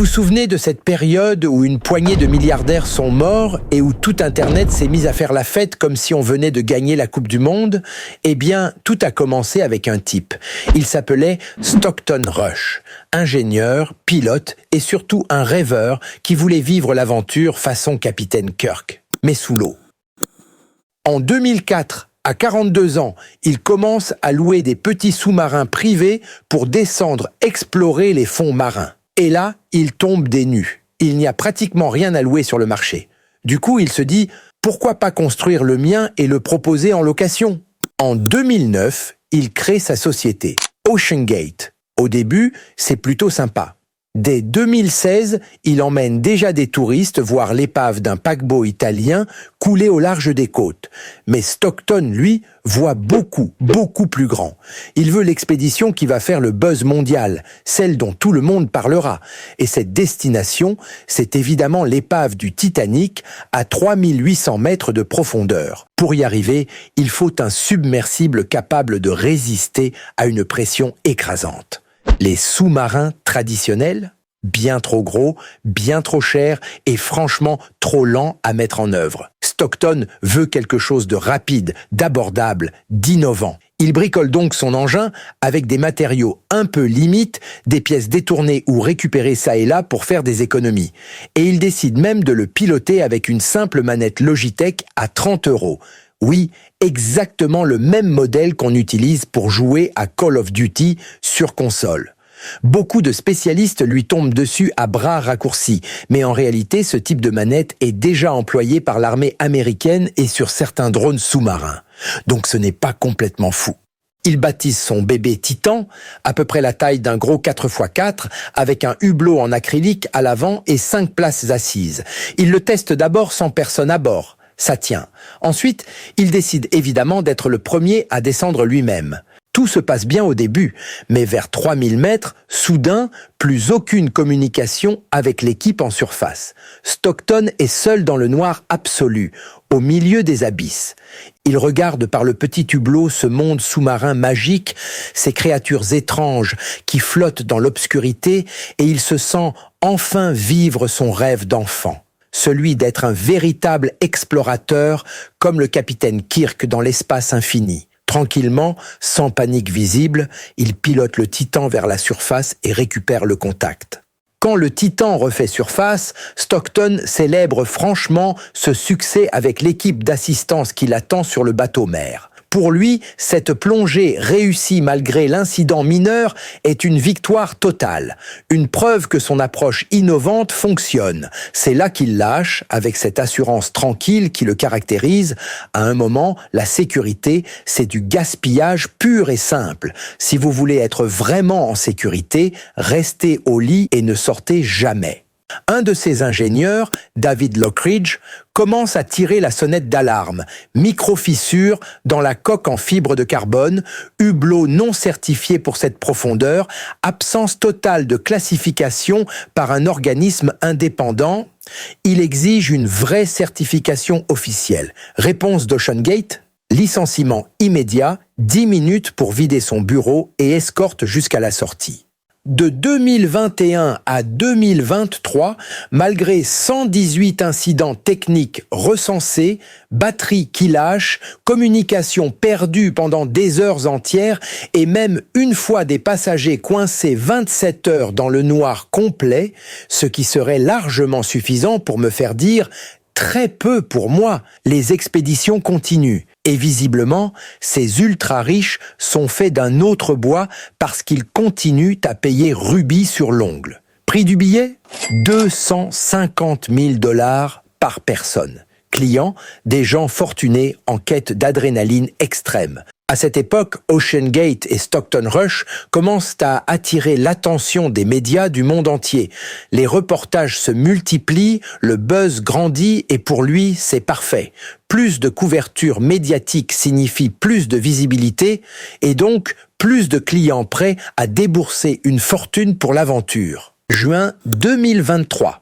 vous souvenez de cette période où une poignée de milliardaires sont morts et où tout Internet s'est mis à faire la fête comme si on venait de gagner la Coupe du Monde? Eh bien, tout a commencé avec un type. Il s'appelait Stockton Rush, ingénieur, pilote et surtout un rêveur qui voulait vivre l'aventure façon Capitaine Kirk, mais sous l'eau. En 2004, à 42 ans, il commence à louer des petits sous-marins privés pour descendre explorer les fonds marins. Et là, il tombe des nues. Il n'y a pratiquement rien à louer sur le marché. Du coup, il se dit « Pourquoi pas construire le mien et le proposer en location ?» En 2009, il crée sa société, OceanGate. Au début, c'est plutôt sympa. Dès 2016, il emmène déjà des touristes voir l'épave d'un paquebot italien couler au large des côtes. Mais Stockton, lui, voit beaucoup plus grand. Il veut l'expédition qui va faire le buzz mondial, celle dont tout le monde parlera. Et cette destination, c'est évidemment l'épave du Titanic à 3800 mètres de profondeur. Pour y arriver, il faut un submersible capable de résister à une pression écrasante. Les sous-marins traditionnels, bien trop gros, bien trop chers et franchement trop lents à mettre en œuvre. Stockton veut quelque chose de rapide, d'abordable, d'innovant. Il bricole donc son engin avec des matériaux un peu limites, des pièces détournées ou récupérées ça et là pour faire des économies. Et il décide même de le piloter avec une simple manette Logitech à 30 €. Oui, exactement le même modèle qu'on utilise pour jouer à Call of Duty sur console. Beaucoup de spécialistes lui tombent dessus à bras raccourcis, mais en réalité, ce type de manette est déjà employé par l'armée américaine et sur certains drones sous-marins. Donc ce n'est pas complètement fou. Il baptise son bébé Titan, à peu près la taille d'un gros 4x4, avec un hublot en acrylique à l'avant et 5 places assises. Il le teste d'abord sans personne à bord. Ça tient. Ensuite, il décide évidemment d'être le premier à descendre lui-même. Tout se passe bien au début, mais vers 3000 mètres, soudain, plus aucune communication avec l'équipe en surface. Stockton est seul dans le noir absolu, au milieu des abysses. Il regarde par le petit hublot ce monde sous-marin magique, ces créatures étranges qui flottent dans l'obscurité, et il se sent enfin vivre son rêve d'enfant. Celui d'être un véritable explorateur comme le capitaine Kirk dans l'espace infini. Tranquillement, sans panique visible, il pilote le Titan vers la surface et récupère le contact. Quand le Titan refait surface, Stockton célèbre franchement ce succès avec l'équipe d'assistance qui l'attend sur le bateau-mère. Pour lui, cette plongée réussie malgré l'incident mineur est une victoire totale, une preuve que son approche innovante fonctionne. C'est là qu'il lâche, avec cette assurance tranquille qui le caractérise. À un moment, la sécurité, c'est du gaspillage pur et simple. Si vous voulez être vraiment en sécurité, restez au lit et ne sortez jamais. Un de ses ingénieurs, David Lockridge, commence à tirer la sonnette d'alarme. Micro-fissure dans la coque en fibre de carbone, hublot non certifié pour cette profondeur, absence totale de classification par un organisme indépendant. Il exige une vraie certification officielle. Réponse d'OceanGate, licenciement immédiat, 10 minutes pour vider son bureau et escorte jusqu'à la sortie. De 2021 à 2023, malgré 118 incidents techniques recensés, batterie qui lâche, communication perdue pendant des heures entières et même une fois des passagers coincés 27 heures dans le noir complet, ce qui serait largement suffisant pour me faire dire « très peu pour moi, les expéditions continuent ». Et visiblement, ces ultra-riches sont faits d'un autre bois parce qu'ils continuent à payer rubis sur l'ongle. Prix du billet ? 250 000 $ par personne. Clients, des gens fortunés en quête d'adrénaline extrême. À cette époque, OceanGate et Stockton Rush commencent à attirer l'attention des médias du monde entier. Les reportages se multiplient, le buzz grandit et pour lui, c'est parfait. Plus de couverture médiatique signifie plus de visibilité et donc plus de clients prêts à débourser une fortune pour l'aventure. Juin 2023.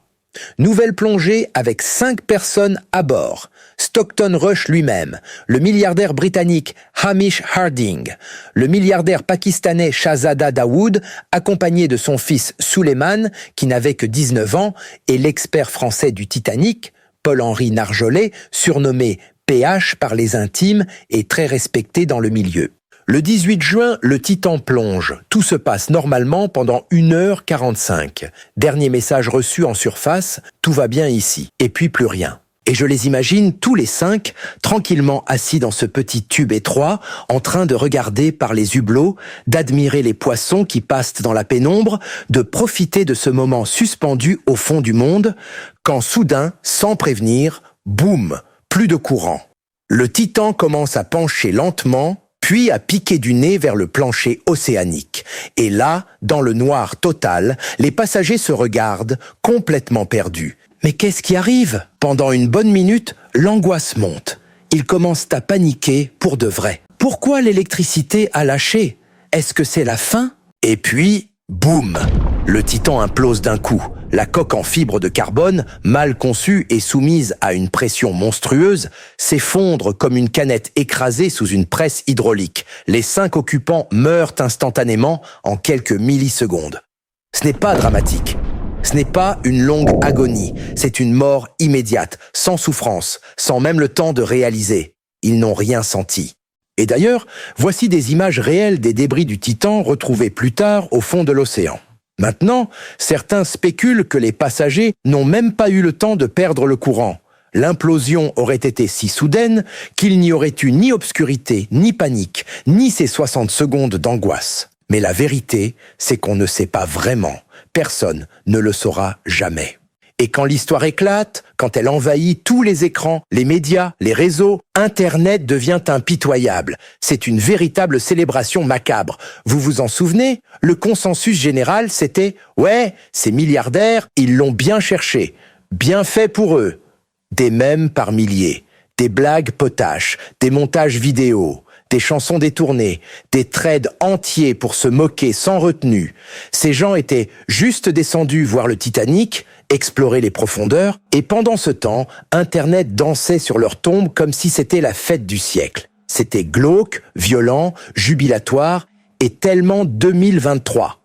Nouvelle plongée avec 5 personnes à bord. Stockton Rush lui-même, le milliardaire britannique Hamish Harding, le milliardaire pakistanais Shahzada Dawood, accompagné de son fils Suleiman, qui n'avait que 19 ans, et l'expert français du Titanic, Paul-Henri Narjolet, surnommé PH par les intimes et très respecté dans le milieu. Le 18 juin, le Titan plonge. Tout se passe normalement pendant 1h45. Dernier message reçu en surface, tout va bien ici. Et puis plus rien. Et je les imagine tous les 5, tranquillement assis dans ce petit tube étroit, en train de regarder par les hublots, d'admirer les poissons qui passent dans la pénombre, de profiter de ce moment suspendu au fond du monde, quand soudain, sans prévenir, boum, plus de courant. Le Titan commence à pencher lentement, puis à piquer du nez vers le plancher océanique. Et là, dans le noir total, les passagers se regardent, complètement perdus. Mais qu'est-ce qui arrive? Pendant une bonne minute, l'angoisse monte. Ils commencent à paniquer pour de vrai. Pourquoi l'électricité a lâché? Est-ce que c'est la fin? Et puis, boum! Le Titan implose d'un coup. La coque en fibre de carbone, mal conçue et soumise à une pression monstrueuse, s'effondre comme une canette écrasée sous une presse hydraulique. Les 5 occupants meurent instantanément en quelques millisecondes. Ce n'est pas dramatique. Ce n'est pas une longue agonie, c'est une mort immédiate, sans souffrance, sans même le temps de réaliser. Ils n'ont rien senti. Et d'ailleurs, voici des images réelles des débris du Titan retrouvés plus tard au fond de l'océan. Maintenant, certains spéculent que les passagers n'ont même pas eu le temps de perdre le courant. L'implosion aurait été si soudaine qu'il n'y aurait eu ni obscurité, ni panique, ni ces 60 secondes d'angoisse. Mais la vérité, c'est qu'on ne sait pas vraiment. Personne ne le saura jamais. Et quand l'histoire éclate, quand elle envahit tous les écrans, les médias, les réseaux, Internet devient impitoyable. C'est une véritable célébration macabre. Vous vous en souvenez? Le consensus général, c'était « Ouais, ces milliardaires, ils l'ont bien cherché. Bien fait pour eux. » Des mèmes par milliers, des blagues potaches, des montages vidéo, des chansons détournées, des threads entiers pour se moquer sans retenue. Ces gens étaient juste descendus voir le Titanic, explorer les profondeurs, et pendant ce temps, Internet dansait sur leur tombe comme si c'était la fête du siècle. C'était glauque, violent, jubilatoire, et tellement 2023.